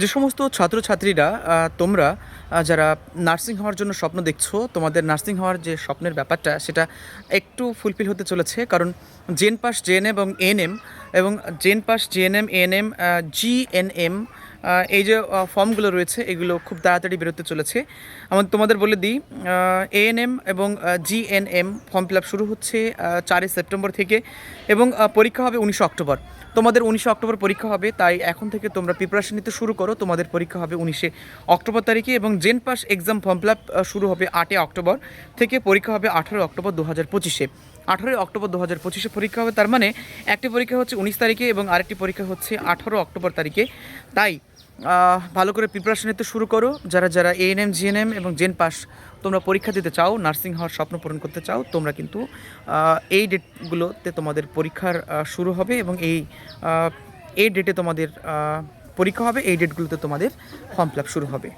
যে সমস্ত ছাত্রছাত্রীরা তোমরা যারা নার্সিং হওয়ার জন্য স্বপ্ন দেখছো, তোমাদের নার্সিং হওয়ার যে স্বপ্নের ব্যাপারটা সেটা একটু ফুলফিল হতে চলেছে। কারণ জেন পাস জেএনএম এবং এএনএম এবং JENPAS GNM ANM GNM এই যে ফর্মগুলো রয়েছে এগুলো খুব তাড়াতাড়ি বেরোতে চলেছে। তোমাদের বলে দিই, এএনএম এবং জিএনএম ফর্ম ফিল আপ শুরু হচ্ছে 4 সেপ্টেম্বর থেকে এবং পরীক্ষা হবে 19 অক্টোবর। তোমাদের 19 অক্টোবর পরীক্ষা হবে, তাই এখন থেকে তোমরা প্রিপারেশন নিতে শুরু করো। তোমাদের পরীক্ষা হবে 19 অক্টোবর তারিখে এবং JENPAS exam form fill up শুরু হবে 8 অক্টোবর থেকে, পরীক্ষা হবে 18 অক্টোবর 2025-এ। 18 অক্টোবর 2025-এ পরীক্ষা হবে, তার মানে একটি পরীক্ষা হচ্ছে 19 তারিখে এবং আরেকটি পরীক্ষা হচ্ছে 18 অক্টোবর তারিখে। তাই ভালো করে প্রিপারেশন নিতে শুরু করো। যারা যারা এএনএম জিএনএম এবং জেন পাস তোমরা পরীক্ষা দিতে চাও, নার্সিং হওয়ার স্বপ্ন পূরণ করতে চাও, তোমরা কিন্তু এই ডেটগুলোতে তোমাদের পরীক্ষার শুরু হবে এবং এই ডেটে তোমাদের পরীক্ষা হবে, এই ডেটগুলোতে তোমাদের ফর্ম ফিল আপ শুরু হবে।